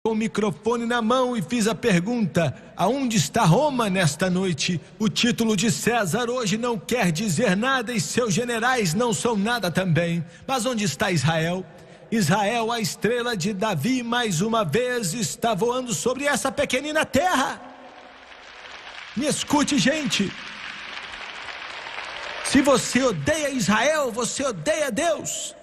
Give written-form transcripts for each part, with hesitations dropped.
Com o microfone na mão e fiz a pergunta: aonde está Roma nesta noite? O título de César hoje não quer dizer nada e seus generais não são nada também. Mas onde está Israel? Israel, a estrela de Davi, mais uma vez está voando sobre essa pequenina terra. Me escute, gente. Se você odeia Israel, você odeia Deus.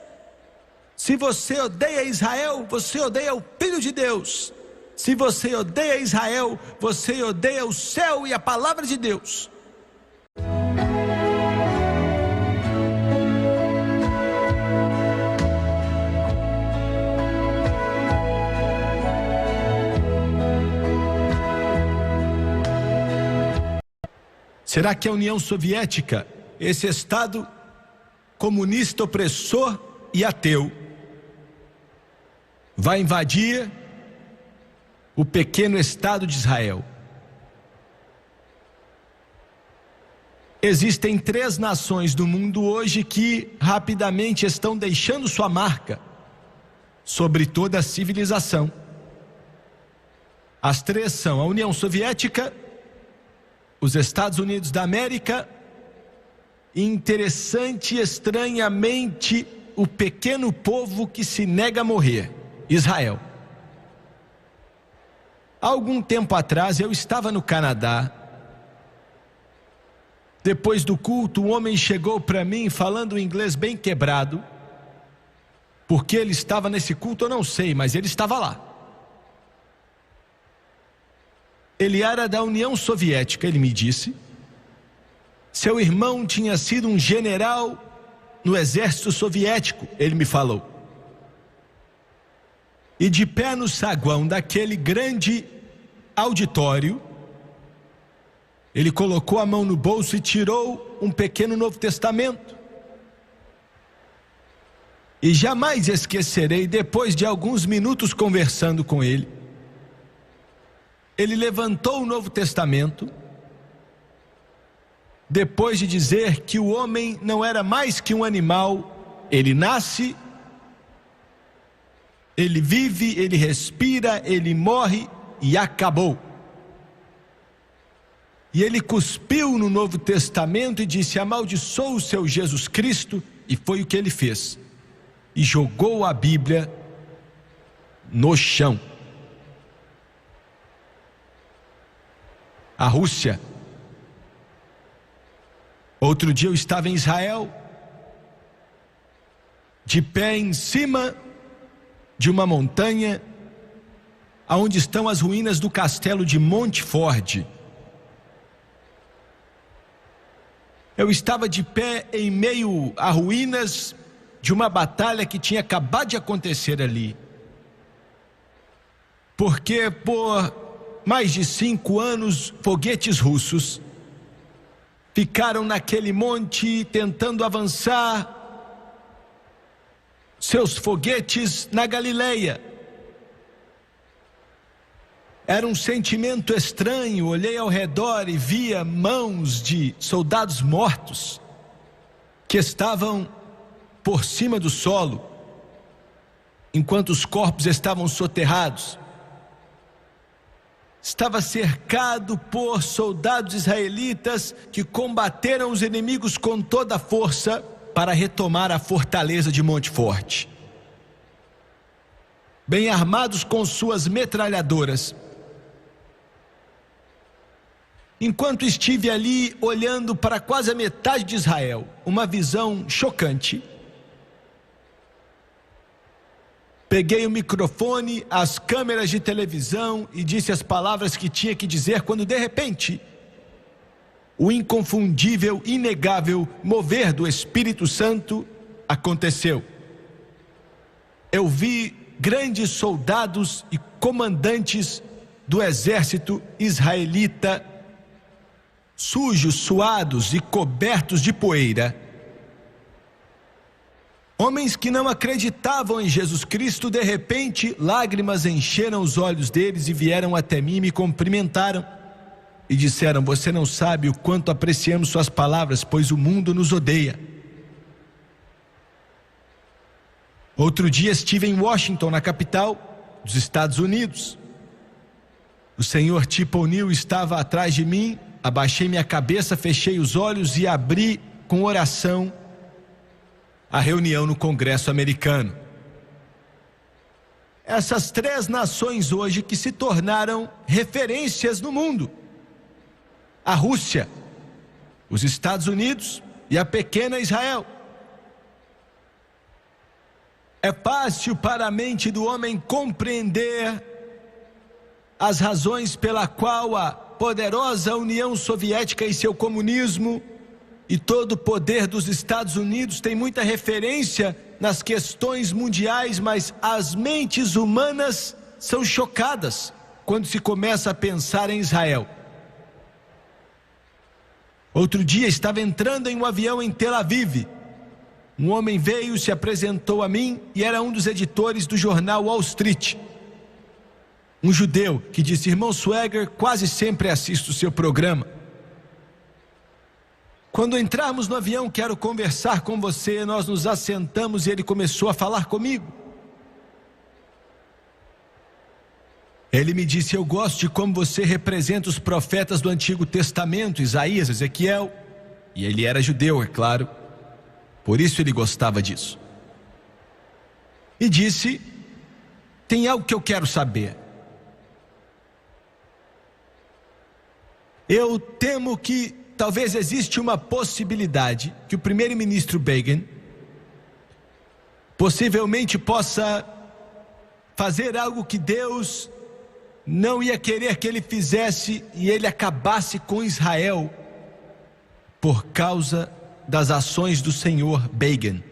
Se você odeia Israel, você odeia o Filho de Deus. Se você odeia Israel, você odeia o céu e a palavra de Deus. Será que a União Soviética, esse Estado comunista opressor e ateu, vai invadir o pequeno Estado de Israel? Existem 3 nações do mundo hoje que rapidamente estão deixando sua marca sobre toda a civilização. As 3 são a União Soviética, os Estados Unidos da América e, interessante e estranhamente, o pequeno povo que se nega a morrer, Israel. Há algum tempo atrás eu estava no Canadá. Depois do culto, um homem chegou para mim falando um inglês bem quebrado. Porque ele estava nesse culto, eu não sei, mas ele estava lá. Ele era da União Soviética, ele me disse. Seu irmão tinha sido um general no exército soviético, ele me falou. E de pé no saguão daquele grande auditório, ele colocou a mão no bolso e tirou um pequeno Novo Testamento. E jamais esquecerei, depois de alguns minutos conversando com ele, ele levantou o Novo Testamento, depois de dizer que o homem não era mais que um animal. Ele nasce, ele vive, ele respira, ele morre e acabou. E ele cuspiu no Novo Testamento e disse: amaldiçoa o seu Jesus Cristo. E foi o que ele fez. E jogou a Bíblia no chão. A Rússia. Outro dia eu estava em Israel, de pé em cima de uma montanha, aonde estão as ruínas do castelo de Montfort. Eu estava de pé em meio a ruínas de uma batalha que tinha acabado de acontecer ali. Porque por mais de 5 anos, foguetes russos ficaram naquele monte tentando avançar seus foguetes na Galileia. Era um sentimento estranho. Olhei ao redor e via mãos de soldados mortos que estavam por cima do solo, enquanto os corpos estavam soterrados. Estava cercado por soldados israelitas que combateram os inimigos com toda a força para retomar a fortaleza de Montfort. Bem armados com suas metralhadoras. Enquanto estive ali olhando para quase a metade de Israel, uma visão chocante, peguei o microfone, as câmeras de televisão e disse as palavras que tinha que dizer, quando de repente o inconfundível, inegável mover do Espírito Santo aconteceu. Eu vi grandes soldados e comandantes do exército israelita, sujos, suados e cobertos de poeira. Homens que não acreditavam em Jesus Cristo. De repente, lágrimas encheram os olhos deles e vieram até mim e me cumprimentaram. E disseram: você não sabe o quanto apreciamos suas palavras, pois o mundo nos odeia. Outro dia estive em Washington, na capital dos Estados Unidos. O senhor Tip O'Neill estava atrás de mim, abaixei minha cabeça, fechei os olhos e abri com oração a reunião no Congresso americano. Essas 3 nações hoje que se tornaram referências no mundo: a Rússia, os Estados Unidos e a pequena Israel. É fácil para a mente do homem compreender as razões pela qual a poderosa União Soviética e seu comunismo e todo o poder dos Estados Unidos tem muita referência nas questões mundiais, mas as mentes humanas são chocadas quando se começa a pensar em Israel. Outro dia estava entrando em um avião em Tel Aviv. Um homem veio, se apresentou a mim e era um dos editores do jornal Wall Street. Um judeu que disse: irmão Swager, quase sempre assisto o seu programa. Quando entrarmos no avião, quero conversar com você. Nós nos assentamos e ele começou a falar comigo. Ele me disse: eu gosto de como você representa os profetas do Antigo Testamento, Isaías, Ezequiel. E ele era judeu, é claro. Por isso ele gostava disso. E disse: tem algo que eu quero saber. Eu temo que talvez existe uma possibilidade que o primeiro-ministro Begin possivelmente possa fazer algo que Deus não ia querer que ele fizesse, e ele acabasse com Israel por causa das ações do senhor Begin.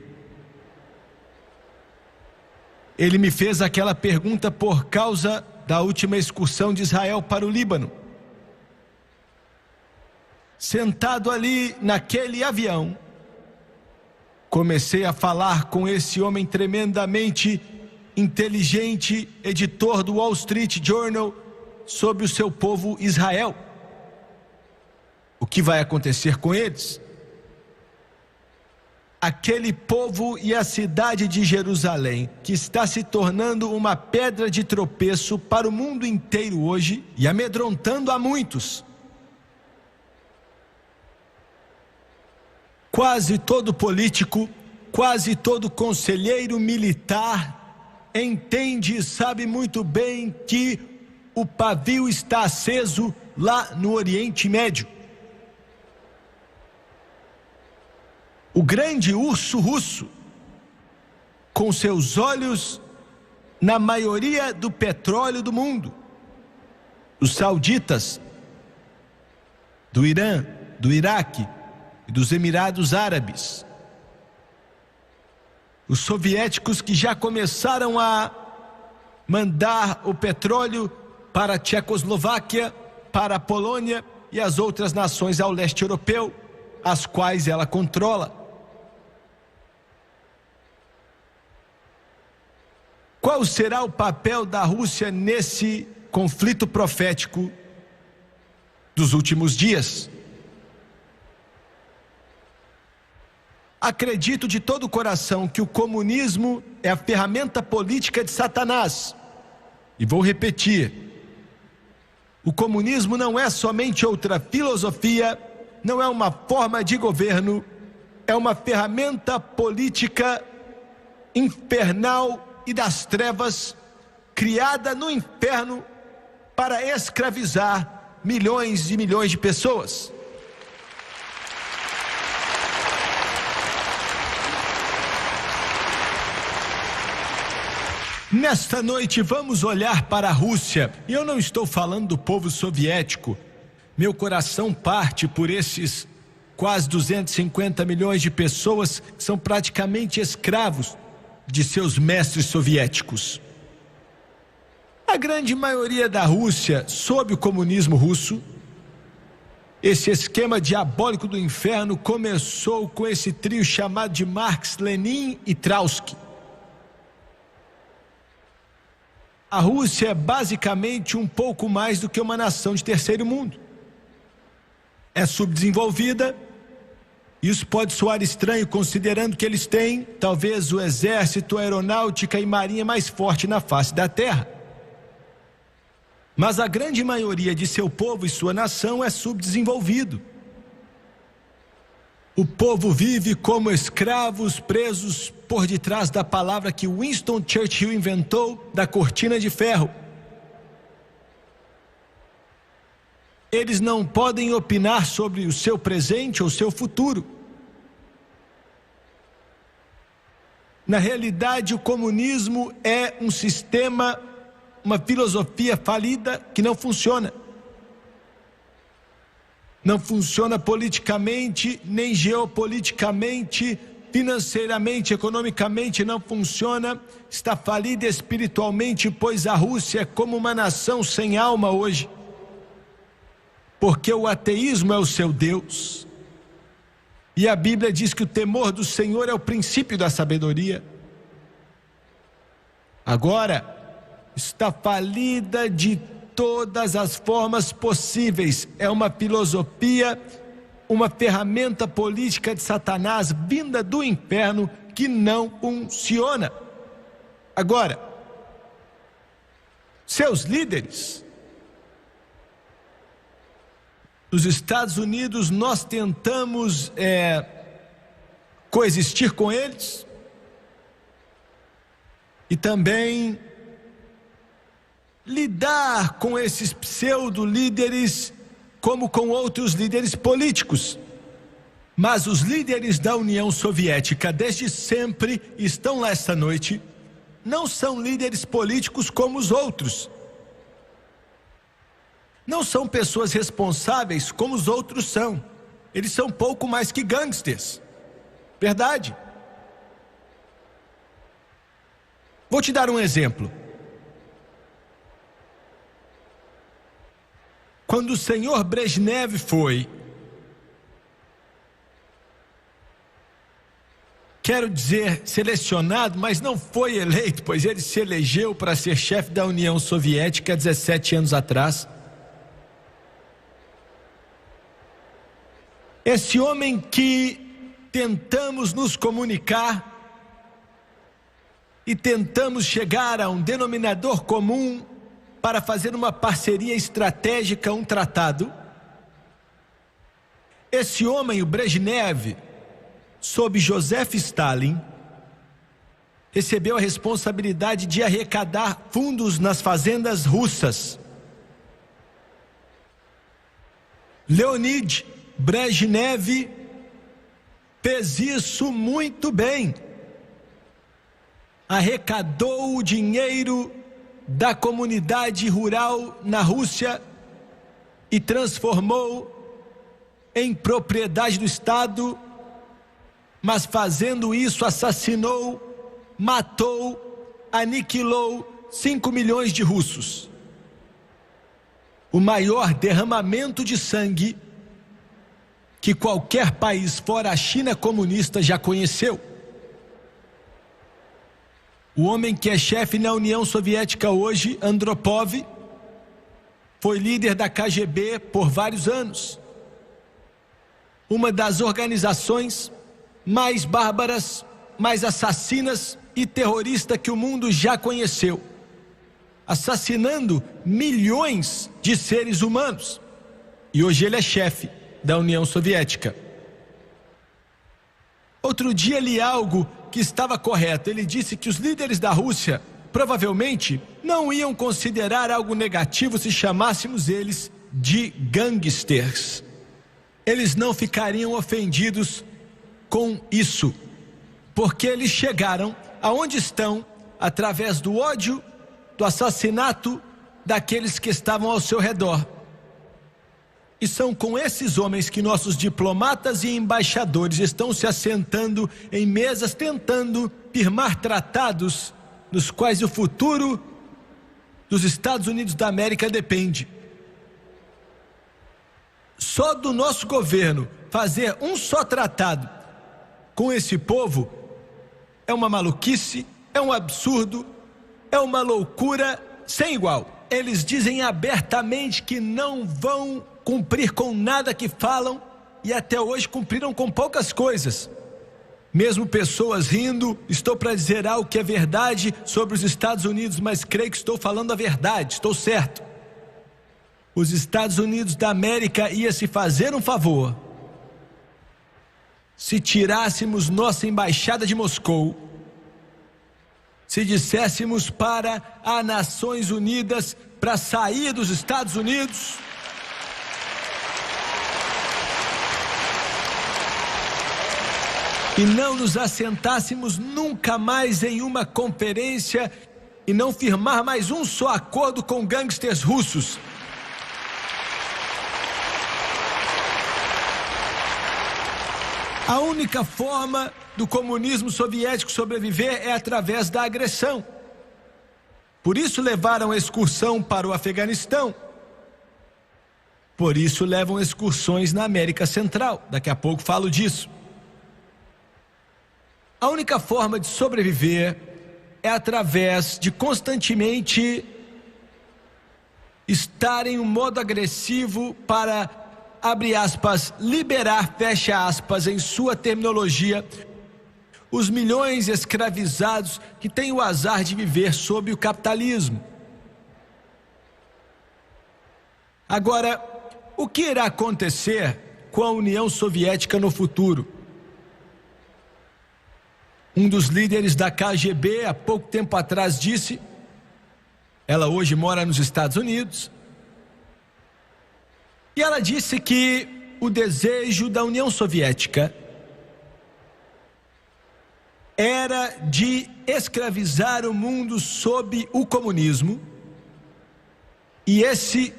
Ele me fez aquela pergunta por causa da última excursão de Israel para o Líbano. Sentado ali naquele avião, comecei a falar com esse homem tremendamente inteligente, editor do Wall Street Journal, sobre o seu povo Israel. O que vai acontecer com eles? Aquele povo e a cidade de Jerusalém, que está se tornando uma pedra de tropeço para o mundo inteiro hoje e amedrontando a muitos. Quase todo político, quase todo conselheiro militar entende e sabe muito bem que o pavio está aceso lá no Oriente Médio. O grande urso russo, com seus olhos na maioria do petróleo do mundo, os sauditas, do Irã, do Iraque e dos Emirados Árabes, os soviéticos que já começaram a mandar o petróleo para a Tchecoslováquia, para a Polônia e as outras nações ao leste europeu, as quais ela controla. Qual será o papel da Rússia nesse conflito profético dos últimos dias? Acredito de todo o coração que o comunismo é a ferramenta política de Satanás. E vou repetir: o comunismo não é somente outra filosofia, não é uma forma de governo, é uma ferramenta política infernal e das trevas, criada no inferno para escravizar milhões e milhões de pessoas. Nesta noite vamos olhar para a Rússia, e eu não estou falando do povo soviético. Meu coração parte por esses quase 250 milhões de pessoas que são praticamente escravos de seus mestres soviéticos. A grande maioria da Rússia, sob o comunismo russo, esse esquema diabólico do inferno começou com esse trio chamado de Marx, Lenin e Trotsky. A Rússia é basicamente um pouco mais do que uma nação de terceiro mundo. É subdesenvolvida. Isso pode soar estranho, considerando que eles têm talvez o exército, a aeronáutica e marinha mais forte na face da terra. Mas a grande maioria de seu povo e sua nação é subdesenvolvido. O povo vive como escravos presos por detrás da palavra que Winston Churchill inventou, da cortina de ferro. Eles não podem opinar sobre o seu presente ou seu futuro. Na realidade, o comunismo é um sistema, uma filosofia falida que não funciona. Não funciona politicamente, nem geopoliticamente, financeiramente, economicamente não funciona. Está falida espiritualmente, pois a Rússia é como uma nação sem alma hoje. Porque o ateísmo é o seu Deus. E a Bíblia diz que o temor do Senhor é o princípio da sabedoria. Agora, está falida de todas as formas possíveis. É uma filosofia, uma ferramenta política de Satanás, vinda do inferno, que não funciona. Agora, seus líderes, nos Estados Unidos, nós tentamos coexistir com eles e também lidar com esses pseudo-líderes como com outros líderes políticos. Mas os líderes da União Soviética, desde sempre, estão lá esta noite, não são líderes políticos como os outros. Não são pessoas responsáveis como os outros são. Eles são pouco mais que gangsters. Verdade. Vou te dar um exemplo. Quando o senhor Brezhnev foi, quero dizer, selecionado, mas não foi eleito, pois ele se elegeu para ser chefe da União Soviética há 17 anos atrás. Esse homem que tentamos nos comunicar e tentamos chegar a um denominador comum para fazer uma parceria estratégica, um tratado. Esse homem, o Brezhnev, sob Joseph Stalin, recebeu a responsabilidade de arrecadar fundos nas fazendas russas. Leonid Brezhnev fez isso muito bem. Arrecadou o dinheiro da comunidade rural na Rússia e transformou em propriedade do Estado, mas fazendo isso assassinou, matou, aniquilou 5 milhões de russos. O maior derramamento de sangue que qualquer país fora a China comunista já conheceu. O homem que é chefe na União Soviética hoje, Andropov, foi líder da KGB por vários anos. Uma das organizações mais bárbaras, mais assassinas e terroristas que o mundo já conheceu, assassinando milhões de seres humanos. E hoje ele é chefe da União Soviética. Outro dia li algo que estava correto. Ele disse que os líderes da Rússia provavelmente não iam considerar algo negativo se chamássemos eles de gangsters. Eles não ficariam ofendidos com isso, porque eles chegaram aonde estão através do ódio, do assassinato daqueles que estavam ao seu redor. E são com esses homens que nossos diplomatas e embaixadores estão se assentando em mesas, tentando firmar tratados nos quais o futuro dos Estados Unidos da América depende. Só do nosso governo fazer um só tratado com esse povo é uma maluquice, é um absurdo, é uma loucura sem igual. Eles dizem abertamente que não vão cumprir com nada que falam, e até hoje cumpriram com poucas coisas. Mesmo pessoas rindo, estou para dizer algo que é verdade sobre os Estados Unidos, mas creio que estou falando a verdade, estou certo. os Estados Unidos da América ia se fazer um favor se tirássemos nossa embaixada de Moscou, se disséssemos para as Nações Unidas para sair dos Estados Unidos, e não nos assentássemos nunca mais em uma conferência e não firmar mais um só acordo com gangsters russos. A única forma do comunismo soviético sobreviver é através da agressão. Por isso levaram a excursão para o Afeganistão. Por isso levam excursões na América Central. Daqui a pouco falo disso. A única forma de sobreviver é através de constantemente estar em um modo agressivo para, abre aspas, liberar, fecha aspas, em sua terminologia, os milhões escravizados que têm o azar de viver sob o capitalismo. Agora, o que irá acontecer com a União Soviética no futuro? Um dos líderes da KGB, há pouco tempo atrás, disse, ela hoje mora nos Estados Unidos, e ela disse que o desejo da União Soviética era de escravizar o mundo sob o comunismo, e esse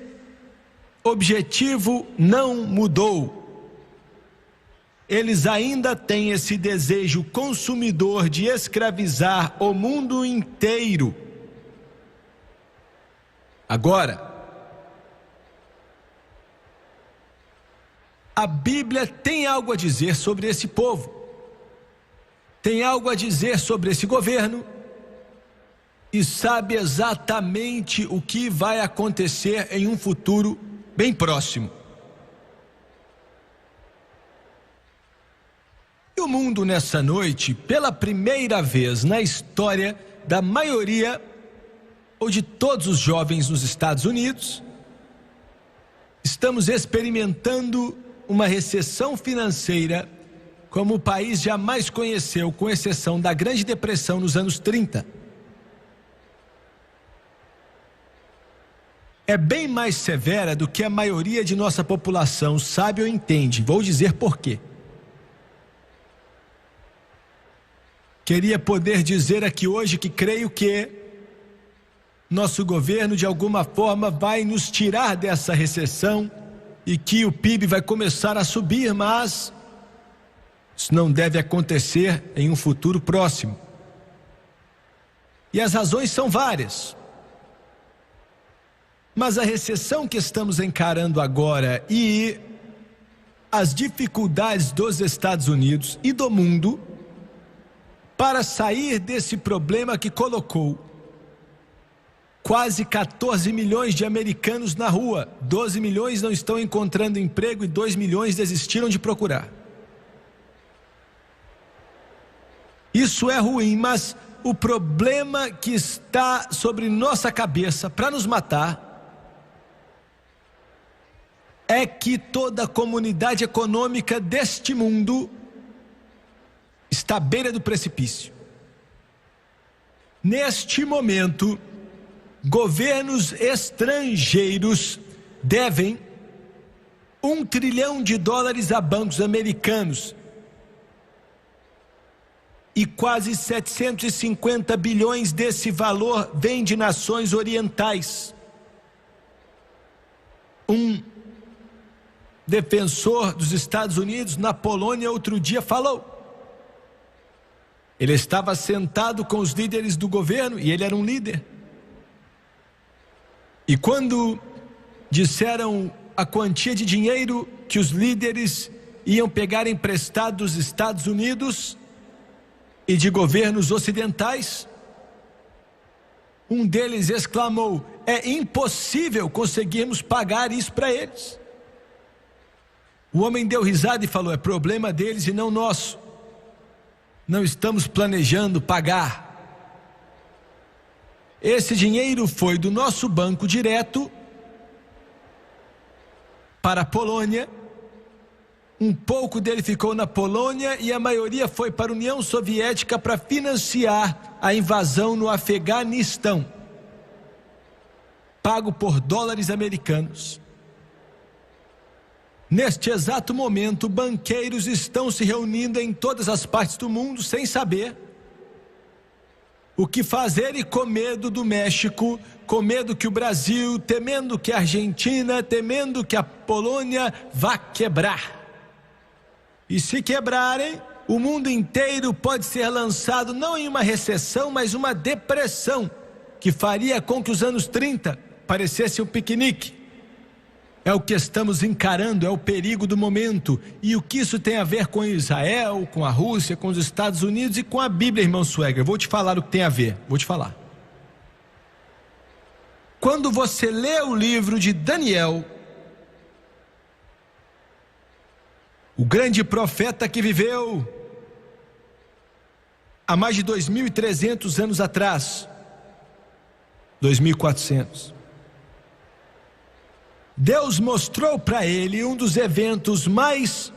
objetivo não mudou. Eles ainda têm esse desejo consumidor de escravizar o mundo inteiro. Agora, a Bíblia tem algo a dizer sobre esse povo, tem algo a dizer sobre esse governo, e sabe exatamente o que vai acontecer em um futuro bem próximo. E o mundo nessa noite, pela primeira vez na história da maioria ou de todos os jovens nos Estados Unidos, estamos experimentando uma recessão financeira como o país jamais conheceu, com exceção da Grande Depressão nos anos 30. É bem mais severa do que a maioria de nossa população sabe ou entende. Vou dizer por quê. Queria poder dizer aqui hoje que creio que nosso governo de alguma forma vai nos tirar dessa recessão e que o PIB vai começar a subir, mas isso não deve acontecer em um futuro próximo. E as razões são várias. Mas a recessão que estamos encarando agora e as dificuldades dos Estados Unidos e do mundo para sair desse problema que colocou quase 14 milhões de americanos na rua, 12 milhões não estão encontrando emprego e 2 milhões desistiram de procurar. Isso é ruim, mas o problema que está sobre nossa cabeça para nos matar é que toda a comunidade econômica deste mundo está à beira do precipício. Neste momento, governos estrangeiros devem $1 trilhão a bancos americanos e quase 750 bilhões desse valor vem de nações orientais. Um defensor dos Estados Unidos na Polônia outro dia falou. Ele estava sentado com os líderes do governo e ele era um líder. E quando disseram a quantia de dinheiro que os líderes iam pegar emprestado dos Estados Unidos e de governos ocidentais, um deles exclamou: é impossível conseguirmos pagar isso para eles. O homem deu risada e falou: é problema deles e não nosso. Não estamos planejando pagar. Esse dinheiro foi do nosso banco direto para a Polônia, um pouco dele ficou na Polônia e a maioria foi para a União Soviética para financiar a invasão no Afeganistão, pago por dólares americanos. Neste exato momento, banqueiros estão se reunindo em todas as partes do mundo sem saber o que fazer e com medo do México, com medo que o Brasil, temendo que a Argentina, temendo que a Polônia vá quebrar. E se quebrarem, o mundo inteiro pode ser lançado não em uma recessão, mas uma depressão, que faria com que os anos 30 parecessem um piquenique. É o que estamos encarando, é o perigo do momento. E o que isso tem a ver com Israel, com a Rússia, com os Estados Unidos e com a Bíblia, irmão Swagger? Vou te falar o que tem a ver, vou te falar. Quando você lê o livro de Daniel, o grande profeta que viveu há mais de 2.300 anos atrás, 2.400, Deus mostrou para ele um dos eventos mais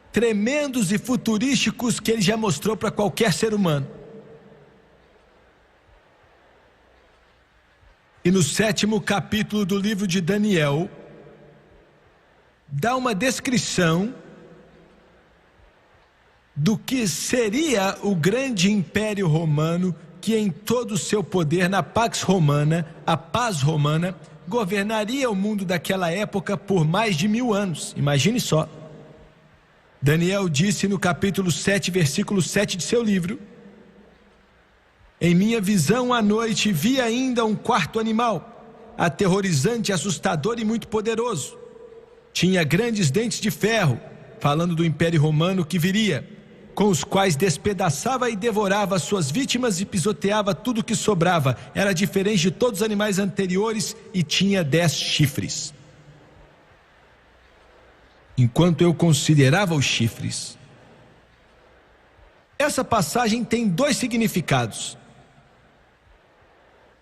tremendos e futurísticos que ele já mostrou para qualquer ser humano. E no 7º capítulo do livro de Daniel, dá uma descrição do que seria o grande império romano, que em todo o seu poder, na Pax Romana, a paz romana, governaria o mundo daquela época por mais de 1000 anos. Imagine só. Daniel disse no capítulo 7, versículo 7 de seu livro: em minha visão à noite vi ainda um quarto animal, aterrorizante, assustador e muito poderoso. Tinha grandes dentes de ferro, falando do Império Romano que viria, com os quais despedaçava e devorava suas vítimas e pisoteava tudo que sobrava. Era diferente de todos os animais anteriores e tinha 10 chifres. Enquanto eu considerava os chifres, essa passagem tem 2 significados.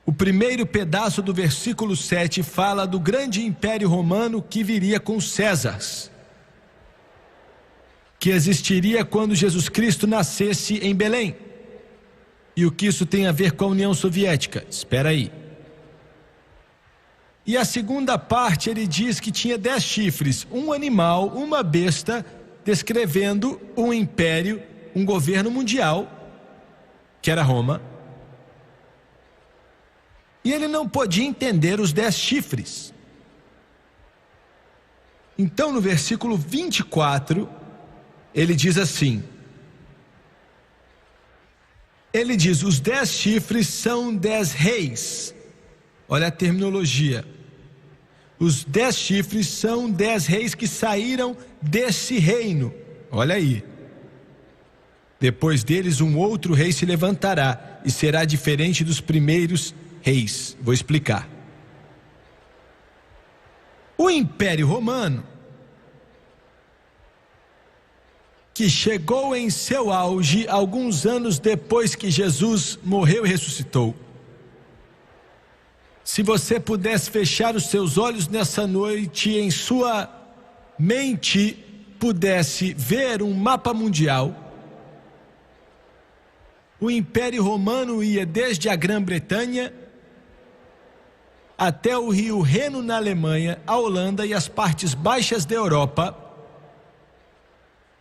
O primeiro pedaço do versículo 7 fala do grande império romano que viria com os Césares, que existiria quando Jesus Cristo nascesse em Belém. E o que isso tem a ver com a União Soviética? Espera aí. E a segunda parte ele diz que tinha 10 chifres, um animal, uma besta, descrevendo um império, um governo mundial, que era Roma. E ele não podia entender os 10 chifres. Então no versículo 24, ele diz assim, ele diz, os 10 chifres são 10 reis. Olha a terminologia. Os 10 chifres são 10 reis que saíram desse reino. Olha aí. Depois deles um outro rei se levantará e será diferente dos primeiros reis. Vou explicar. O Império Romano, que chegou em seu auge alguns anos depois que Jesus morreu e ressuscitou. Se você pudesse fechar os seus olhos nessa noite e em sua mente pudesse ver um mapa mundial, o Império Romano ia desde a Grã-Bretanha até o rio Reno na Alemanha, a Holanda e as partes baixas da Europa,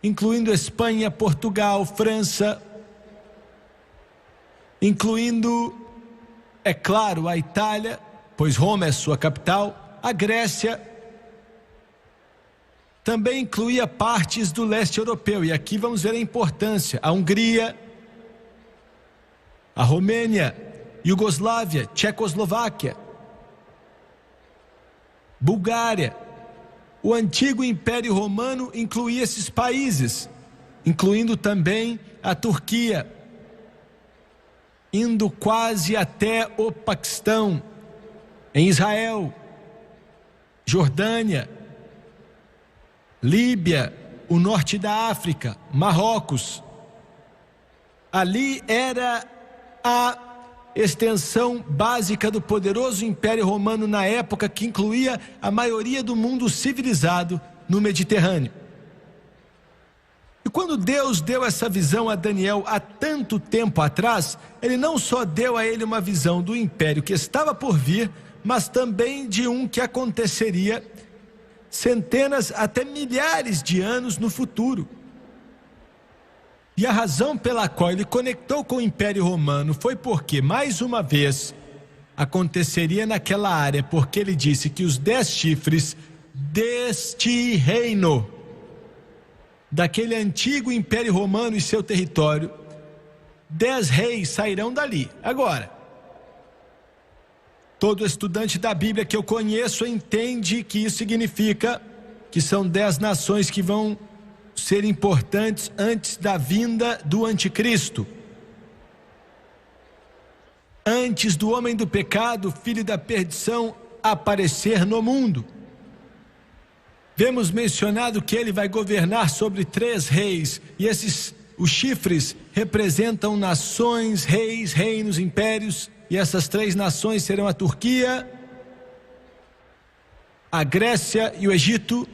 incluindo Espanha, Portugal, França, incluindo, é claro, a Itália, pois Roma é sua capital, a Grécia, também incluía partes do leste europeu, e aqui vamos ver a importância, a Hungria, a Romênia, Iugoslávia, Tchecoslováquia, Bulgária. O antigo Império Romano incluía esses países, incluindo também a Turquia, indo quase até o Paquistão, em Israel, Jordânia, Líbia, o norte da África, Marrocos. Ali era a extensão básica do poderoso Império Romano na época, que incluía a maioria do mundo civilizado no Mediterrâneo. E quando Deus deu essa visão a Daniel há tanto tempo atrás, Ele não só deu a ele uma visão do império que estava por vir, mas também de um que aconteceria centenas até milhares de anos no futuro. E a razão pela qual ele conectou com o Império Romano foi porque, mais uma vez, aconteceria naquela área, porque ele disse que os 10 chifres deste reino, daquele antigo Império Romano e seu território, 10 reis sairão dali. Agora, todo estudante da Bíblia que eu conheço entende que isso significa que são 10 nações que vão ser importantes antes da vinda do anticristo. Antes do homem do pecado, filho da perdição, aparecer no mundo. Vemos mencionado que ele vai governar sobre 3 reis, e os chifres representam nações, reis, reinos, impérios, e essas 3 nações serão a Turquia, a Grécia e o Egito.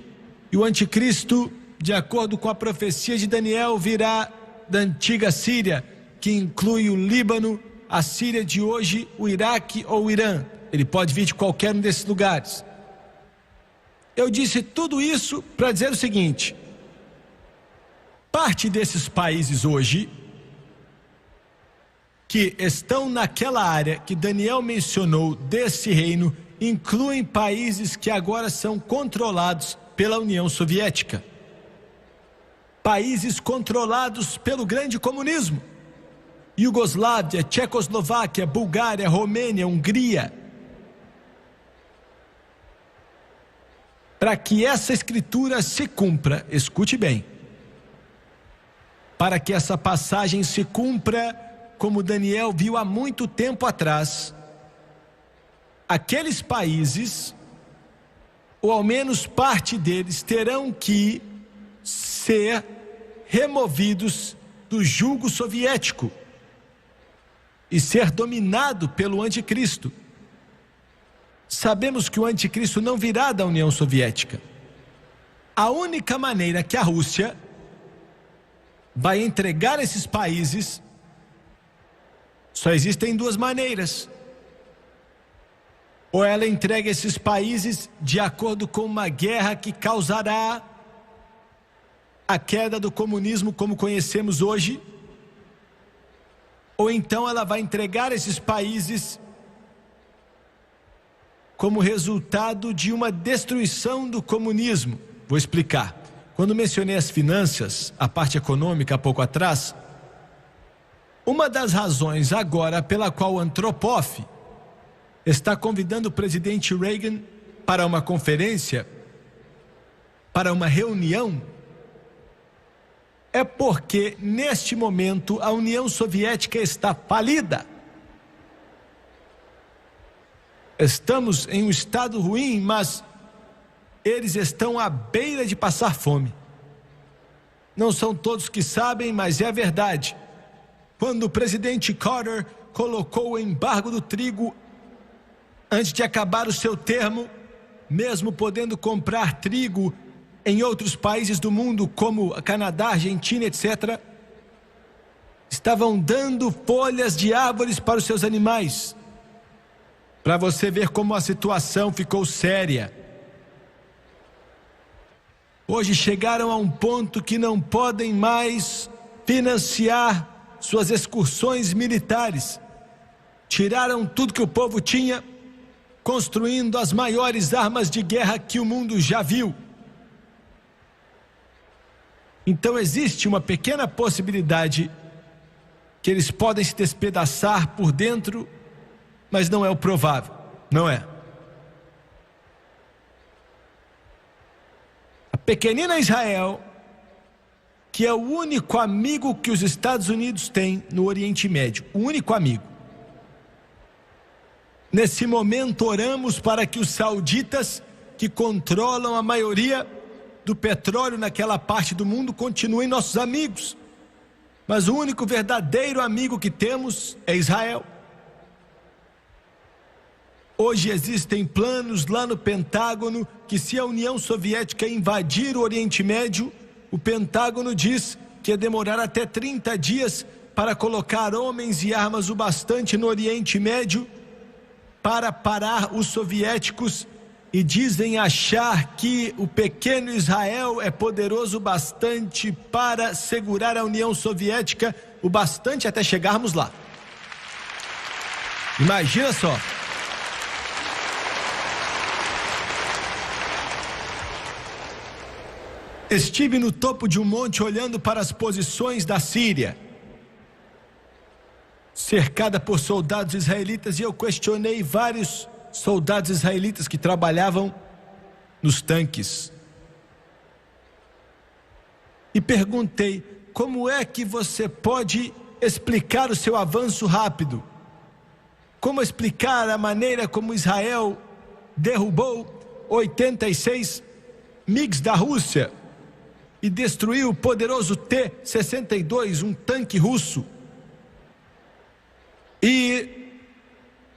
E o anticristo, de acordo com a profecia de Daniel, virá da antiga Síria, que inclui o Líbano, a Síria de hoje, o Iraque ou o Irã. Ele pode vir de qualquer um desses lugares. Eu disse tudo isso para dizer o seguinte: parte desses países hoje, que estão naquela área que Daniel mencionou desse reino, incluem países que agora são controlados pela União Soviética. Países controlados pelo grande comunismo. Iugoslávia, Tchecoslováquia, Bulgária, Romênia, Hungria. Para que essa escritura se cumpra, escute bem, para que essa passagem se cumpra como Daniel viu há muito tempo atrás, aqueles países, ou ao menos parte deles, terão que ser removidos do jugo soviético e ser dominado pelo anticristo. Sabemos que o anticristo não virá da União Soviética. A única maneira que a Rússia vai entregar esses países, só existem 2 maneiras. Ou ela entrega esses países de acordo com uma guerra que causará a queda do comunismo como conhecemos hoje, ou então ela vai entregar esses países como resultado de uma destruição do comunismo. Vou explicar. Quando mencionei as finanças, a parte econômica há pouco atrás, uma das razões agora pela qual Andropov está convidando o presidente Reagan para uma conferência, para uma reunião, é porque neste momento a União Soviética está falida. Estamos em um estado ruim, mas eles estão à beira de passar fome. Não são todos que sabem, mas é a verdade. Quando o presidente Carter colocou o embargo do trigo antes de acabar o seu termo, mesmo podendo comprar trigo em outros países do mundo, como Canadá, Argentina, etc., estavam dando folhas de árvores para os seus animais. Para você ver como a situação ficou séria. Hoje chegaram a um ponto que não podem mais financiar suas excursões militares. Tiraram tudo que o povo tinha, construindo as maiores armas de guerra que o mundo já viu. Então existe uma pequena possibilidade que eles podem se despedaçar por dentro, mas não é o provável, não é. A pequenina Israel, que é o único amigo que os Estados Unidos têm no Oriente Médio, o único amigo. Nesse momento oramos para que os sauditas, que controlam a maioria do petróleo naquela parte do mundo, continuem nossos amigos. Mas o único verdadeiro amigo que temos é Israel. Hoje existem planos lá no Pentágono que, se a União Soviética invadir o Oriente Médio, o Pentágono diz que ia demorar até 30 dias para colocar homens e armas o bastante no Oriente Médio para parar os soviéticos, e dizem achar que o pequeno Israel é poderoso bastante para segurar a União Soviética, o bastante até chegarmos lá. Imagina só. Estive no topo de um monte olhando para as posições da Síria, cercada por soldados israelitas, e eu questionei vários soldados israelitas que trabalhavam nos tanques. E perguntei: como é que você pode explicar o seu avanço rápido? Como explicar a maneira como Israel derrubou 86 MiGs da Rússia e destruiu o poderoso T-62, um tanque russo, e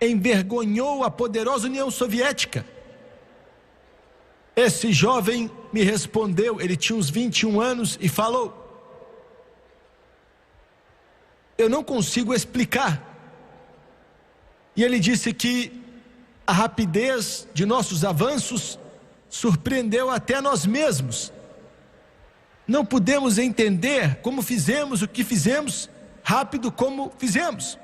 envergonhou a poderosa União Soviética? Esse jovem me respondeu, ele tinha uns 21 anos, e falou: eu não consigo explicar. E ele disse que a rapidez de nossos avanços surpreendeu até nós mesmos. Não pudemos entender como fizemos o que fizemos, rápido como fizemos.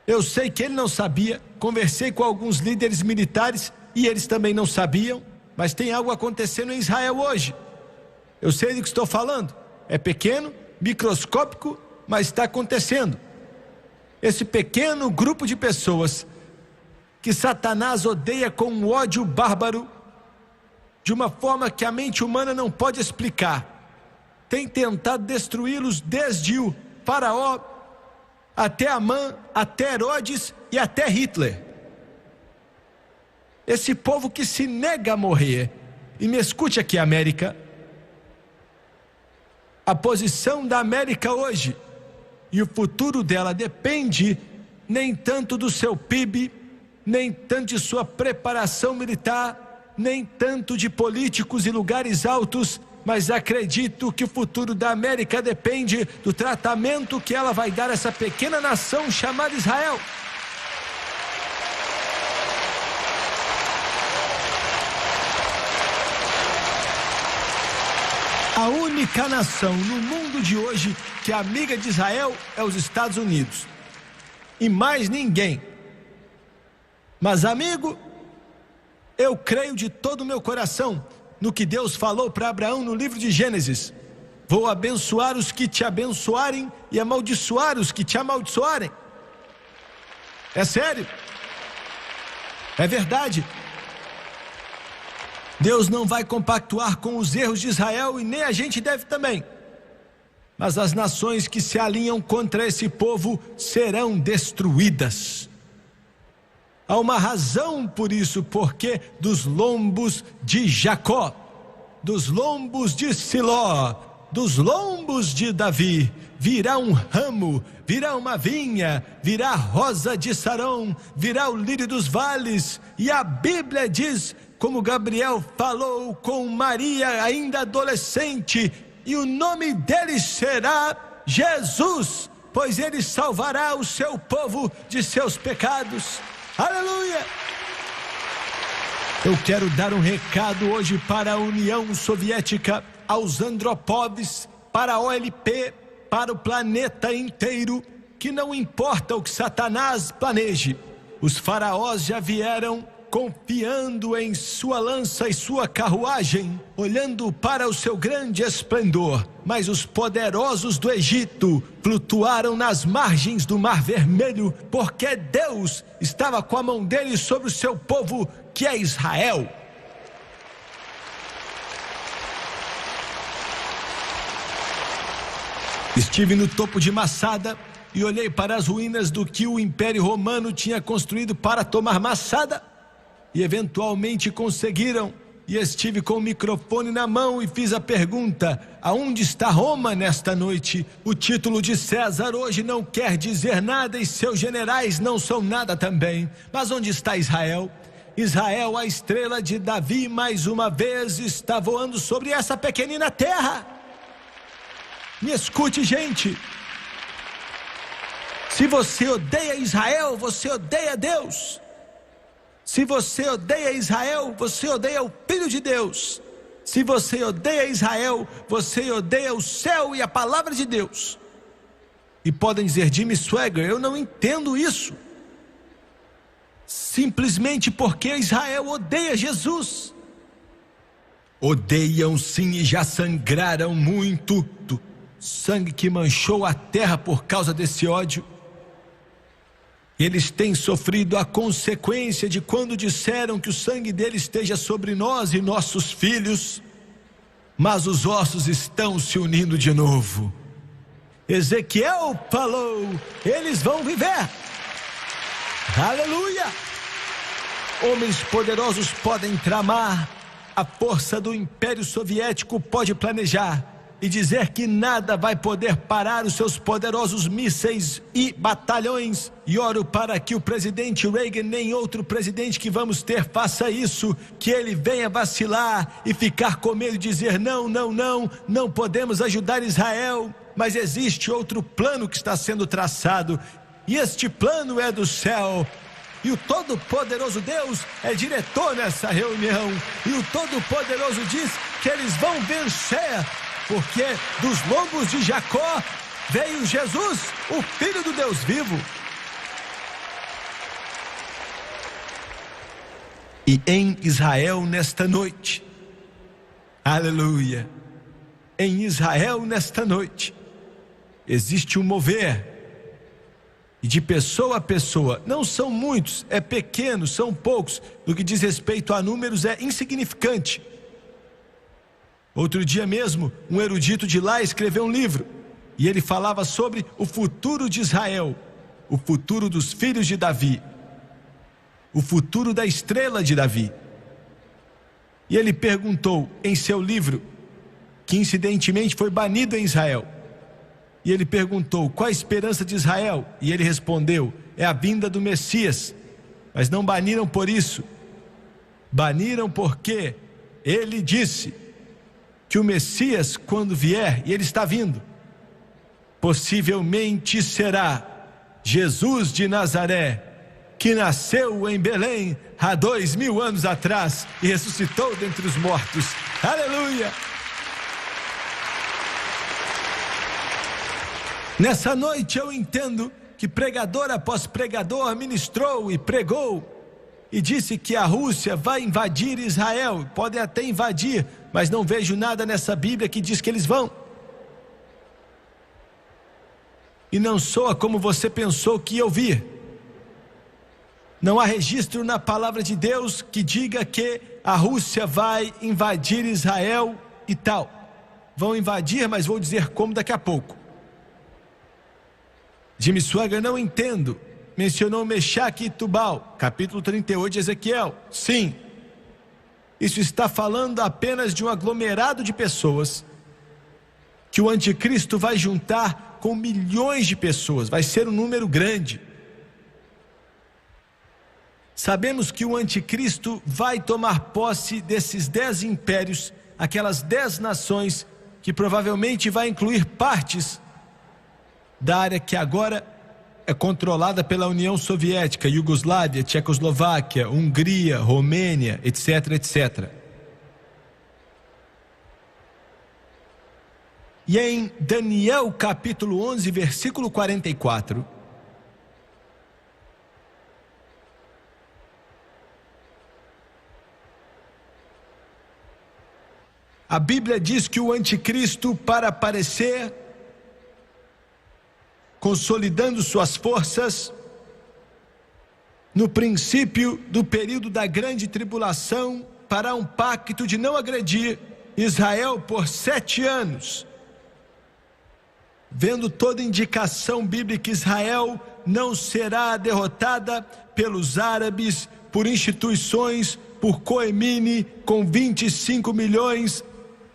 Eu sei que ele não sabia, conversei com alguns líderes militares e eles também não sabiam, mas tem algo acontecendo em Israel hoje. Eu sei do que estou falando, é pequeno, microscópico, mas está acontecendo. Esse pequeno grupo de pessoas que Satanás odeia com um ódio bárbaro, de uma forma que a mente humana não pode explicar, tem tentado destruí-los desde o faraó até Amã, até Herodes e até Hitler. Esse povo que se nega a morrer. E me escute aqui, América, a posição da América hoje e o futuro dela depende nem tanto do seu PIB, nem tanto de sua preparação militar, nem tanto de políticos e lugares altos, mas acredito que o futuro da América depende do tratamento que ela vai dar a essa pequena nação chamada Israel. A única nação no mundo de hoje que é amiga de Israel é os Estados Unidos. E mais ninguém. Mas, amigo, eu creio de todo o meu coração no que Deus falou para Abraão no livro de Gênesis: vou abençoar os que te abençoarem e amaldiçoar os que te amaldiçoarem. É sério, é verdade. Deus não vai compactuar com os erros de Israel, e nem a gente deve também. Mas as nações que se alinham contra esse povo serão destruídas. Há uma razão por isso, porque dos lombos de Jacó, dos lombos de Siló, dos lombos de Davi, virá um ramo, virá uma vinha, virá a rosa de Sarão, virá o lírio dos vales. E a Bíblia diz, como Gabriel falou com Maria ainda adolescente, e o nome dele será Jesus, pois ele salvará o seu povo de seus pecados. Aleluia! Eu quero dar um recado hoje para a União Soviética, aos Andropovs, para a OLP, para o planeta inteiro, que não importa o que Satanás planeje, os faraós já vieram confiando em sua lança e sua carruagem, olhando para o seu grande esplendor, mas os poderosos do Egito flutuaram nas margens do Mar Vermelho, porque Deus estava com a mão deles sobre o seu povo, que é Israel. Estive no topo de Massada e olhei para as ruínas do que o Império Romano tinha construído para tomar Massada, e eventualmente conseguiram e estive com o microfone na mão e fiz a pergunta: aonde está Roma nesta noite? O título de César hoje não quer dizer nada e seus generais não são nada também. Mas onde está Israel? Israel, a estrela de Davi, mais uma vez está voando sobre essa pequenina terra. Me escute, gente. Se você odeia Israel, você odeia Deus. Se você odeia Israel, você odeia o Filho de Deus. Se você odeia Israel, você odeia o céu e a palavra de Deus. E podem dizer: Jimmy Swaggart, eu não entendo isso. Simplesmente porque Israel odeia Jesus. Odeiam sim e já sangraram muito. Sangue que manchou a terra por causa desse ódio. Eles têm sofrido a consequência de quando disseram que o sangue dele esteja sobre nós e nossos filhos. Mas os ossos estão se unindo de novo. Ezequiel falou: eles vão viver. Aleluia! Homens poderosos podem tramar, a força do Império Soviético pode planejar e dizer que nada vai poder parar os seus poderosos mísseis e batalhões. E oro para que o presidente Reagan, nem outro presidente que vamos ter, faça isso, que ele venha vacilar e ficar com medo de dizer: não podemos ajudar Israel. Mas existe outro plano que está sendo traçado, e este plano é do céu. E o Todo-Poderoso Deus é diretor nessa reunião, e o Todo-Poderoso diz que eles vão vencer, porque dos lombos de Jacó veio Jesus, o Filho do Deus vivo. E em Israel nesta noite, aleluia, em Israel nesta noite, existe um mover, e de pessoa a pessoa, não são muitos, é pequeno, são poucos, no que diz respeito a números é insignificante. Outro dia mesmo, um erudito de lá escreveu um livro, e ele falava sobre o futuro de Israel, o futuro dos filhos de Davi, o futuro da estrela de Davi. E ele perguntou em seu livro, que incidentemente foi banido em Israel, e ele perguntou: qual a esperança de Israel? E ele respondeu: é a vinda do Messias. Mas não baniram por isso, baniram porque ele disse que o Messias, quando vier, e ele está vindo, possivelmente será Jesus de Nazaré, que nasceu em Belém há 2000 anos atrás e ressuscitou dentre os mortos. Aleluia! Nessa noite eu entendo que pregador após pregador ministrou e pregou e disse que a Rússia vai invadir Israel. Podem até invadir, mas não vejo nada nessa Bíblia que diz que eles vão. E não soa como você pensou que ia ouvir. Não há registro na palavra de Deus que diga que a Rússia vai invadir Israel e tal. Vão invadir, mas vou dizer como daqui a pouco. Jimmy Swaggart, não entendo. Mencionou Mechaque e Tubal, capítulo 38 de Ezequiel. Sim, isso está falando apenas de um aglomerado de pessoas que o anticristo vai juntar com milhões de pessoas. Vai ser um número grande. Sabemos que o anticristo vai tomar posse desses 10 impérios, aquelas 10 nações, que provavelmente vai incluir partes da área que agora é controlada pela União Soviética, Iugoslávia, Tchecoslováquia, Hungria, Romênia, etc, etc. E em Daniel capítulo 11, versículo 44, a Bíblia diz que o anticristo, para aparecer, consolidando suas forças, no princípio do período da grande tribulação, fará um pacto de não agredir Israel por 7 anos. Vendo toda indicação bíblica, Israel não será derrotada pelos árabes, por instituições, por Khomeini, com 25 milhões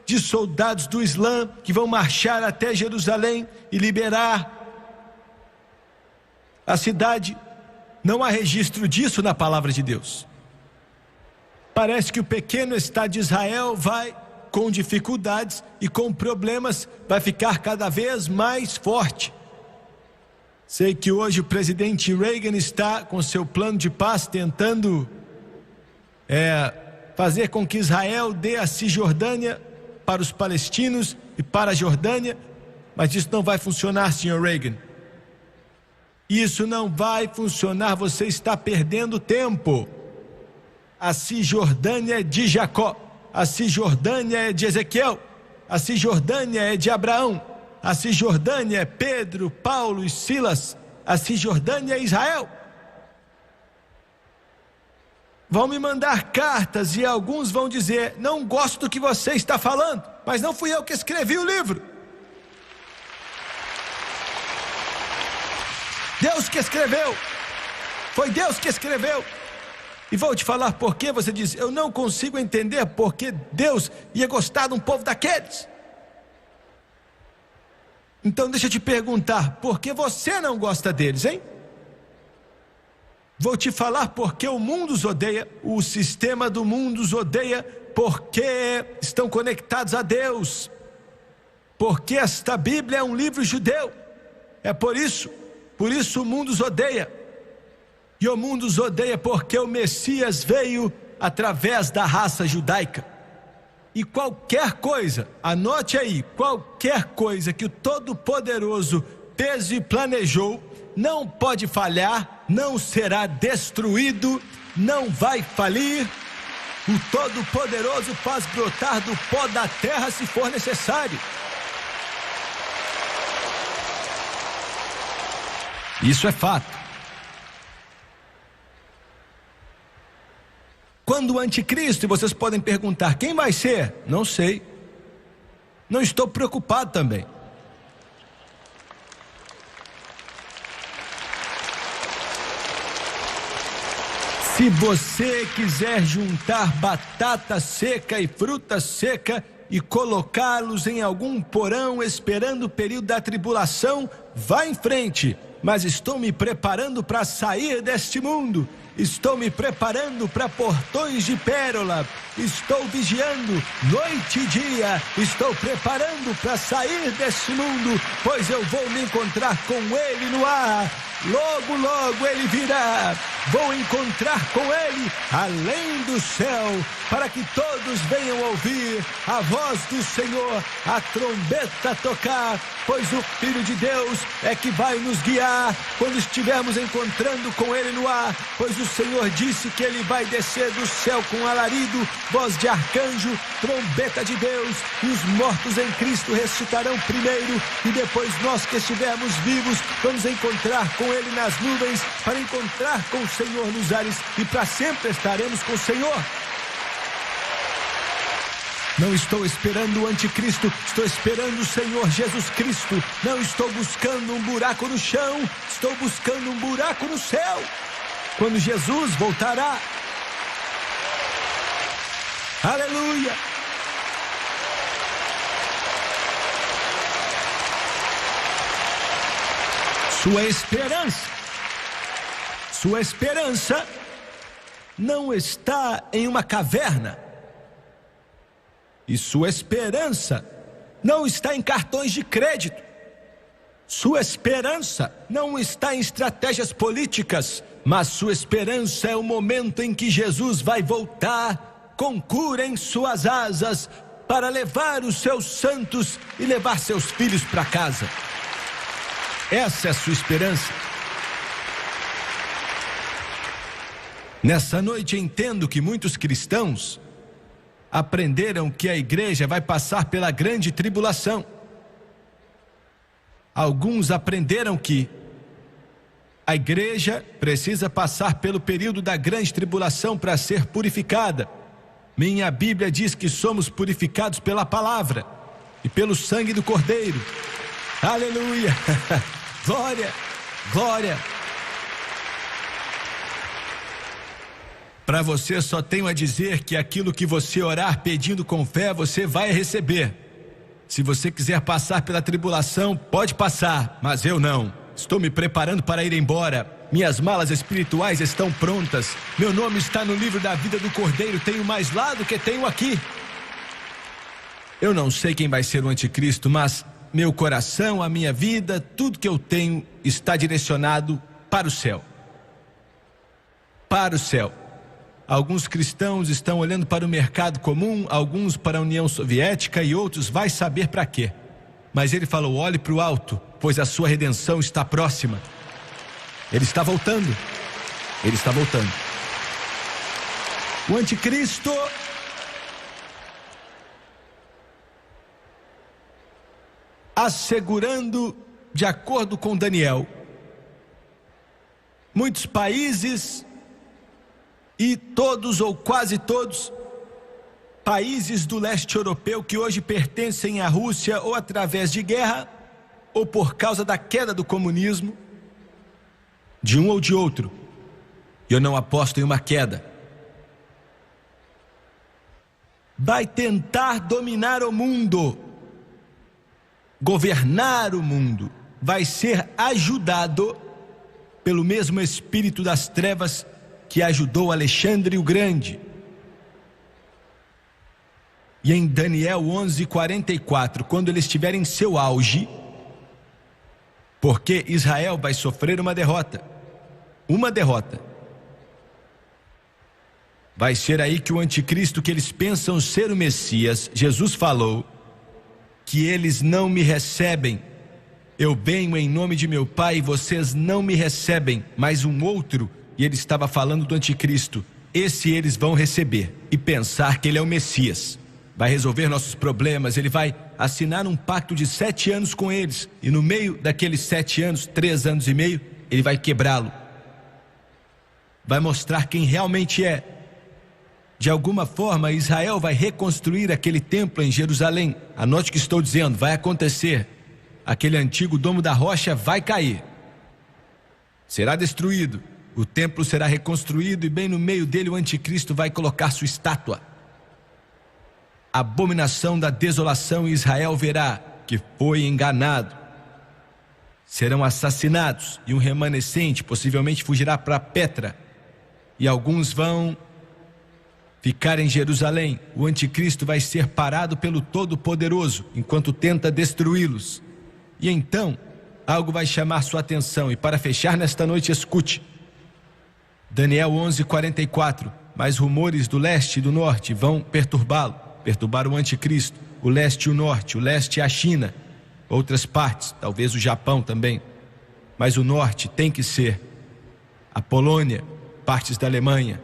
de soldados do Islã que vão marchar até Jerusalém e liberar a cidade. Não há registro disso na palavra de Deus. Parece que o pequeno Estado de Israel vai, com dificuldades e com problemas, vai ficar cada vez mais forte. Sei que hoje o presidente Reagan está com seu plano de paz tentando fazer com que Israel dê a Cisjordânia para os palestinos e para a Jordânia, mas isso não vai funcionar, senhor Reagan. Isso não vai funcionar, você está perdendo tempo. A Cisjordânia é de Jacó, a Cisjordânia é de Ezequiel, a Cisjordânia é de Abraão, a Cisjordânia é Pedro, Paulo e Silas, a Cisjordânia é Israel. Vão me mandar cartas e alguns vão dizer: não gosto do que você está falando, mas não fui eu que escrevi o livro. Deus que escreveu, foi Deus que escreveu. E vou te falar por que você diz: eu não consigo entender por que Deus ia gostar de um povo daqueles. Então deixa eu te perguntar, por que você não gosta deles, hein? Vou te falar porque o mundo os odeia, o sistema do mundo os odeia, porque estão conectados a Deus, porque esta Bíblia é um livro judeu. É por isso o mundo os odeia. E o mundo os odeia porque o Messias veio através da raça judaica. E qualquer coisa, anote aí, qualquer coisa que o Todo-Poderoso fez e planejou, não pode falhar, não será destruído, não vai falir. O Todo-Poderoso faz brotar do pó da terra se for necessário. Isso é fato. Quando o anticristo, e vocês podem perguntar, quem vai ser? Não sei. Não estou preocupado também. Se você quiser juntar batata seca e fruta seca e colocá-los em algum porão esperando o período da tribulação, vá em frente. Mas estou me preparando para sair deste mundo. Estou me preparando para portões de pérola. Estou vigiando noite e dia. Estou preparando para sair deste mundo, pois eu vou me encontrar com Ele no ar. Logo, logo Ele virá. Vou encontrar com Ele além do céu, para que todos venham ouvir a voz do Senhor, a trombeta tocar, pois o Filho de Deus é que vai nos guiar quando estivermos encontrando com Ele no ar, pois o Senhor disse que Ele vai descer do céu com alarido, voz de arcanjo, trombeta de Deus, e os mortos em Cristo ressuscitarão primeiro, e depois nós que estivermos vivos vamos encontrar com Ele nas nuvens, para encontrar com o Senhor nos ares, e para sempre estaremos com o Senhor. Não estou esperando o anticristo, estou esperando o Senhor Jesus Cristo. Não estou buscando um buraco no chão, estou buscando um buraco no céu, quando Jesus voltará. Aleluia! Sua esperança não está em uma caverna. E sua esperança não está em cartões de crédito. Sua esperança não está em estratégias políticas, mas sua esperança é o momento em que Jesus vai voltar com cura em suas asas para levar os seus santos e levar seus filhos para casa. Essa é a sua esperança. Nessa noite entendo que muitos cristãos aprenderam que a igreja vai passar pela grande tribulação. Alguns aprenderam que a igreja precisa passar pelo período da grande tribulação para ser purificada. Minha Bíblia diz que somos purificados pela palavra e pelo sangue do Cordeiro. Aleluia! Glória, glória. Para você só tenho a dizer que aquilo que você orar pedindo com fé, você vai receber. Se você quiser passar pela tribulação, pode passar, mas eu não. Estou me preparando para ir embora. Minhas malas espirituais estão prontas. Meu nome está no livro da vida do Cordeiro. Tenho mais lá do que tenho aqui. Eu não sei quem vai ser o anticristo, mas meu coração, a minha vida, tudo que eu tenho está direcionado para o céu. Para o céu. Alguns cristãos estão olhando para o mercado comum, alguns para a União Soviética e outros vai saber para quê. Mas ele falou: olhe para o alto, pois a sua redenção está próxima. Ele está voltando. Ele está voltando. O anticristo assegurando, de acordo com Daniel, muitos países e todos ou quase todos países do leste europeu que hoje pertencem à Rússia ou através de guerra ou por causa da queda do comunismo, de um ou de outro. Eu não aposto em uma queda. Vai tentar dominar o mundo, governar o mundo, vai ser ajudado pelo mesmo espírito das trevas que ajudou Alexandre o Grande. E em Daniel 11:44, quando ele estiver em seu auge, porque Israel vai sofrer uma derrota, vai ser aí que o anticristo, que eles pensam ser o Messias, Jesus falou que eles não me recebem. Eu venho em nome de meu Pai e vocês não me recebem, mas um outro, e ele estava falando do anticristo, esse eles vão receber e pensar que ele é o Messias, vai resolver nossos problemas. Ele vai assinar um pacto de 7 anos com eles, e no meio daqueles 7 anos, 3 anos e meio, ele vai quebrá-lo, vai mostrar quem realmente é. De alguma forma, Israel vai reconstruir aquele templo em Jerusalém. Anote o que estou dizendo, vai acontecer. Aquele antigo domo da rocha vai cair, será destruído. O templo será reconstruído e bem no meio dele o anticristo vai colocar sua estátua. A abominação da desolação, e Israel verá que foi enganado. Serão assassinados e um remanescente possivelmente fugirá para Petra. E alguns vão ficar em Jerusalém. O anticristo vai ser parado pelo Todo-Poderoso enquanto tenta destruí-los. E então, algo vai chamar sua atenção. E para fechar nesta noite, escute. Daniel 11:44. Mas rumores do leste e do norte vão perturbá-lo, perturbar o anticristo. O leste e o norte, o leste é a China, outras partes, talvez o Japão também. Mas o norte tem que ser a Polônia, partes da Alemanha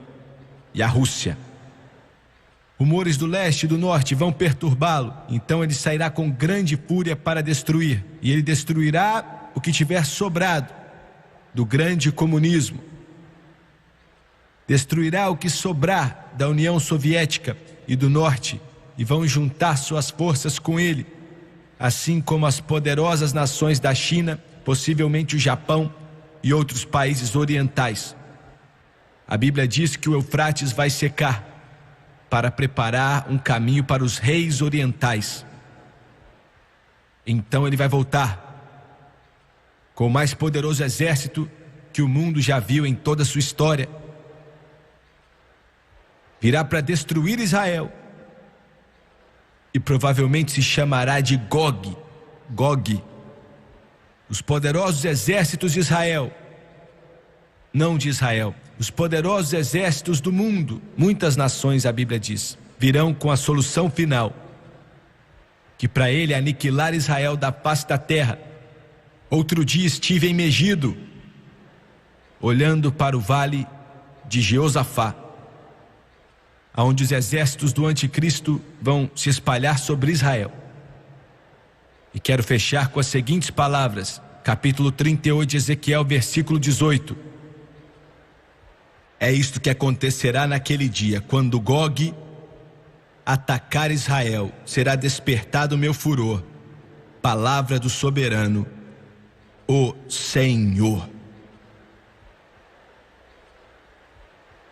e a Rússia. Rumores do leste e do norte vão perturbá-lo, então ele sairá com grande fúria para destruir, e ele destruirá o que tiver sobrado do grande comunismo, destruirá o que sobrar da União Soviética e do norte, e vão juntar suas forças com ele, assim como as poderosas nações da China, possivelmente o Japão e outros países orientais. A Bíblia diz que o Eufrates vai secar para preparar um caminho para os reis orientais. Então ele vai voltar com o mais poderoso exército que o mundo já viu em toda a sua história. Virá para destruir Israel e provavelmente se chamará de Gog. Os poderosos exércitos de Israel, não de Israel, os poderosos exércitos do mundo, muitas nações, a Bíblia diz, virão com a solução final, que para ele é aniquilar Israel da face da terra. Outro dia estive em Megido, olhando para o vale de Jeosafá, onde os exércitos do anticristo vão se espalhar sobre Israel. E quero fechar com as seguintes palavras, capítulo 38 de Ezequiel, versículo 18. É isto que acontecerá naquele dia, quando Gog atacar Israel, será despertado o meu furor. Palavra do soberano, o Senhor.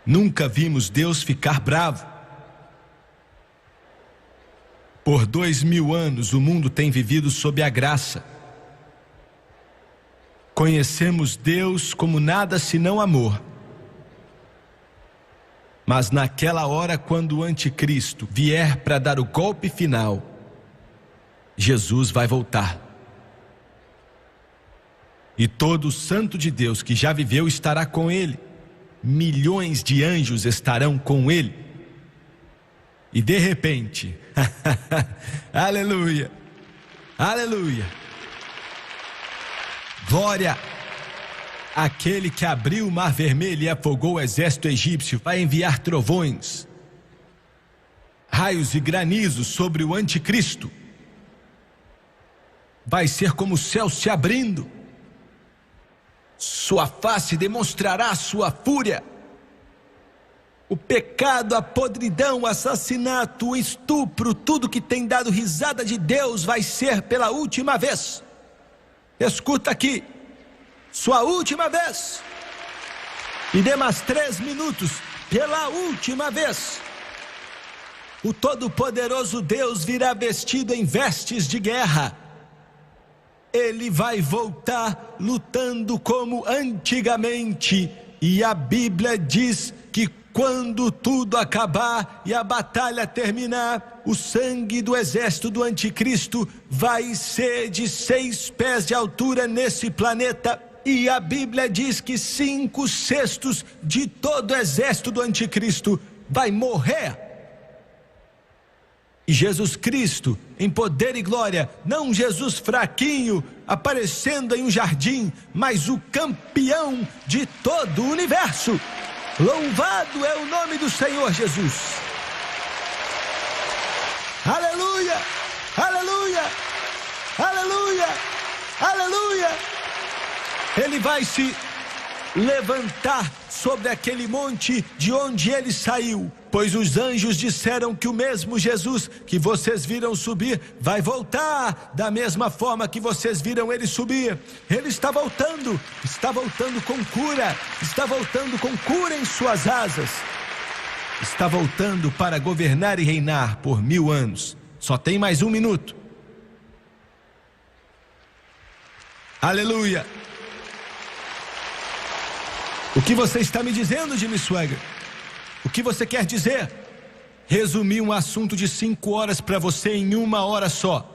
Nunca vimos Deus ficar bravo. Por 2000 anos o mundo tem vivido sob a graça. Conhecemos Deus como nada senão amor. Mas naquela hora, quando o anticristo vier para dar o golpe final, Jesus vai voltar. E todo santo de Deus que já viveu estará com ele. Milhões de anjos estarão com ele. E de repente, aleluia, aleluia, glória, aquele que abriu o mar vermelho e afogou o exército egípcio vai enviar trovões, raios e granizos sobre o anticristo. Vai ser como o céu se abrindo, sua face demonstrará sua fúria. O pecado, a podridão, o assassinato, o estupro, tudo que tem dado risada de Deus vai ser pela última vez. Escuta aqui, sua última vez. E dê mais 3 minutos, pela última vez. O Todo-Poderoso Deus virá vestido em vestes de guerra. Ele vai voltar lutando como antigamente. E a Bíblia diz que quando tudo acabar e a batalha terminar, o sangue do exército do anticristo vai ser de 6 pés de altura nesse planeta. E a Bíblia diz que 5/6 de todo o exército do anticristo vai morrer. E Jesus Cristo, em poder e glória, não Jesus fraquinho, aparecendo em um jardim, mas o campeão de todo o universo. Louvado é o nome do Senhor Jesus. Aleluia, aleluia, aleluia, aleluia. Ele vai se levantar sobre aquele monte de onde ele saiu, pois os anjos disseram que o mesmo Jesus que vocês viram subir vai voltar da mesma forma que vocês viram ele subir. Ele está voltando com cura, está voltando com cura em suas asas, está voltando para governar e reinar por 1000 anos. Só tem mais 1 minuto. Aleluia. O que você está me dizendo, Jimmy Swaggart? O que você quer dizer? Resumi um assunto de 5 horas para você em 1 hora só.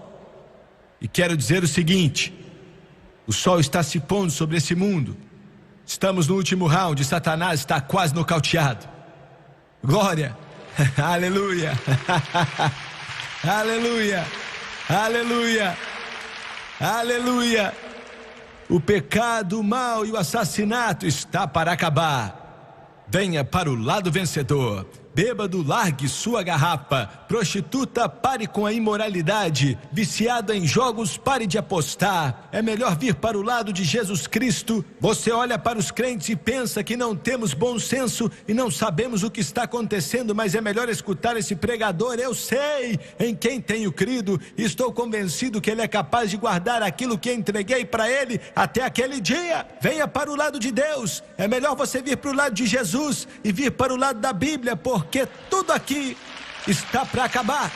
E quero dizer o seguinte: o sol está se pondo sobre esse mundo. Estamos no último round, Satanás está quase nocauteado. Glória, aleluia, aleluia, aleluia, aleluia. O pecado, o mal e o assassinato está para acabar. Venha para o lado vencedor. Bêbado, largue sua garrafa. Prostituta, pare com a imoralidade. Viciado em jogos, pare de apostar. É melhor vir para o lado de Jesus Cristo. Você olha para os crentes e pensa que não temos bom senso e não sabemos o que está acontecendo, mas é melhor escutar esse pregador. Eu sei em quem tenho crido e estou convencido que ele é capaz de guardar aquilo que entreguei para ele até aquele dia. Venha para o lado de Deus. É melhor você vir para o lado de Jesus e vir para o lado da Bíblia, porque tudo aqui está para acabar.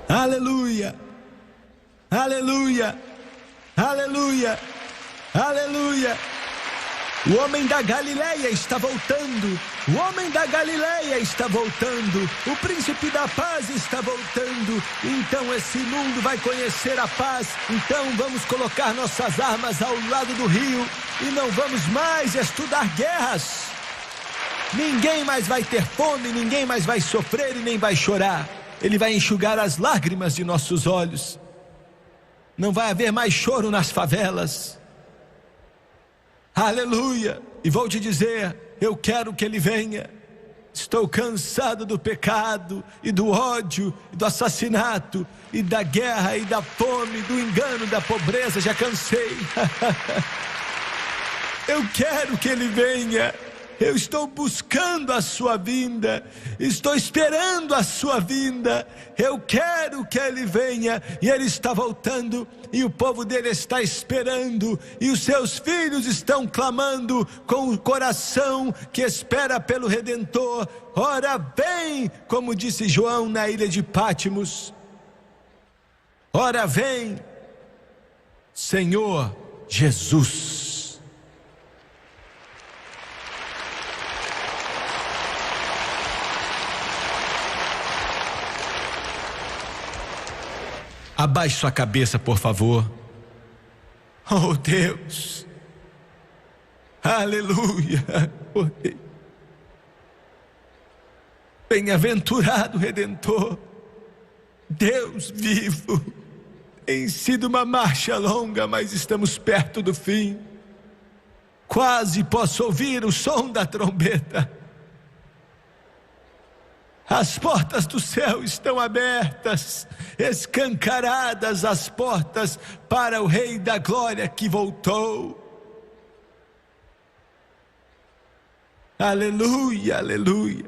Aleluia, aleluia, aleluia, aleluia. O homem da Galileia está voltando. O homem da Galileia está voltando. O príncipe da paz está voltando. Então esse mundo vai conhecer a paz. Então vamos colocar nossas armas ao lado do rio e não vamos mais estudar guerras. Ninguém mais vai ter fome, ninguém mais vai sofrer e nem vai chorar. Ele vai enxugar as lágrimas de nossos olhos. Não vai haver mais choro nas favelas. Aleluia. E vou te dizer, eu quero que ele venha. Estou cansado do pecado e do ódio e do assassinato e da guerra e da fome, do engano, da pobreza. Já cansei. Eu quero que ele venha. Eu estou buscando a sua vinda, estou esperando a sua vinda. Eu quero que ele venha, e ele está voltando, e o povo dele está esperando, e os seus filhos estão clamando com o coração que espera pelo Redentor. Ora vem, como disse João na ilha de Pátimos. Ora vem, Senhor Jesus. Abaixe sua cabeça, por favor. Oh Deus, aleluia. Oh, Deus. Bem-aventurado Redentor, Deus vivo. Tem sido uma marcha longa, mas estamos perto do fim. Quase posso ouvir o som da trombeta. As portas do céu estão abertas, escancaradas as portas para o Rei da Glória que voltou. Aleluia, aleluia.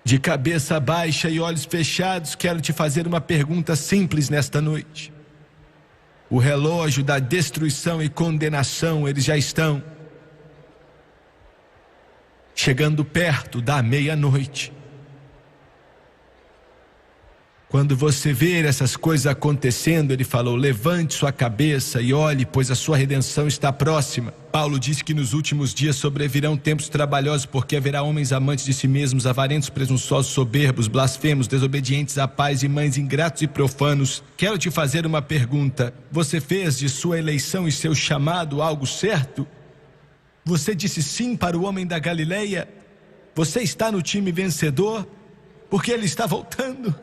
De cabeça baixa e olhos fechados, quero te fazer uma pergunta simples nesta noite. O relógio da destruição e condenação, eles já estão chegando perto da meia-noite. Quando você ver essas coisas acontecendo, ele falou: levante sua cabeça e olhe, pois a sua redenção está próxima. Paulo disse que nos últimos dias sobrevirão tempos trabalhosos, porque haverá homens amantes de si mesmos, avarentos, presunçosos, soberbos, blasfemos, desobedientes a pais e mães, ingratos e profanos. Quero te fazer uma pergunta: você fez de sua eleição e seu chamado algo certo? Você disse sim para o homem da Galileia? Você está no time vencedor? Porque ele está voltando.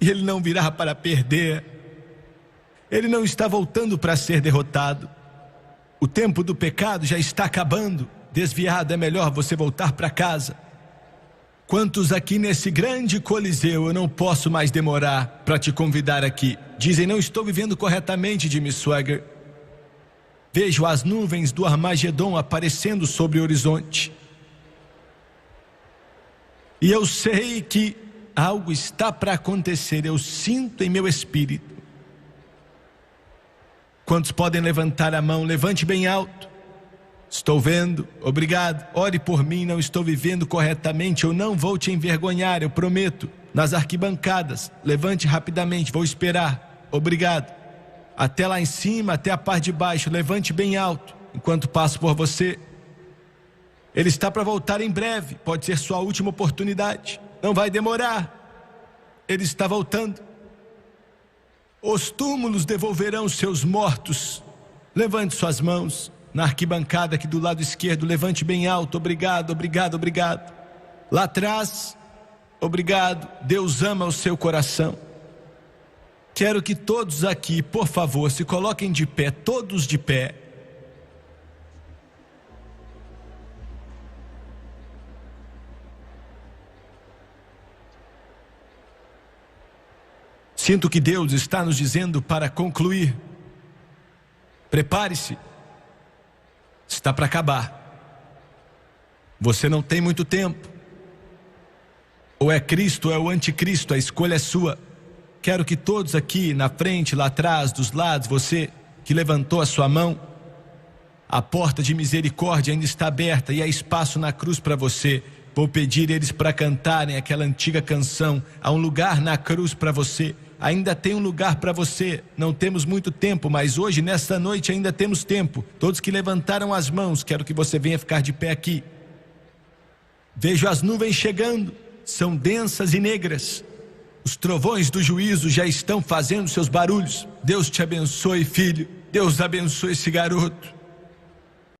E ele não virá para perder. Ele não está voltando para ser derrotado. O tempo do pecado já está acabando. Desviado, é melhor você voltar para casa. Quantos aqui nesse grande coliseu eu não posso mais demorar para te convidar aqui? Dizem: não estou vivendo corretamente, Jimmy Swaggart. Vejo as nuvens do Armagedon aparecendo sobre o horizonte. E eu sei que algo está para acontecer, eu sinto em meu espírito. Quantos podem levantar a mão? Levante bem alto. Estou vendo, obrigado. Ore por mim, não estou vivendo corretamente, eu não vou te envergonhar, eu prometo. Nas arquibancadas, levante rapidamente, vou esperar. Obrigado. Até lá em cima, até a parte de baixo, levante bem alto, enquanto passo por você. Ele está para voltar em breve, pode ser sua última oportunidade. Não vai demorar. Ele está voltando. Os túmulos devolverão seus mortos. Levante suas mãos na arquibancada aqui do lado esquerdo. Levante bem alto. Obrigado, obrigado, obrigado. Lá atrás, obrigado. Deus ama o seu coração. Quero que todos aqui, por favor, se coloquem de pé, todos de pé. Sinto que Deus está nos dizendo para concluir. Prepare-se. Está para acabar. Você não tem muito tempo. Ou é Cristo ou é o anticristo, a escolha é sua. Quero que todos aqui na frente, lá atrás, dos lados, você que levantou a sua mão, a porta de misericórdia ainda está aberta e há espaço na cruz para você. Vou pedir eles para cantarem aquela antiga canção. Há um lugar na cruz para você. Ainda tem um lugar para você. Não temos muito tempo, mas hoje, nesta noite, ainda temos tempo. Todos que levantaram as mãos, quero que você venha ficar de pé aqui. Vejo as nuvens chegando, são densas e negras. Os trovões do juízo já estão fazendo seus barulhos. Deus te abençoe, filho. Deus abençoe esse garoto.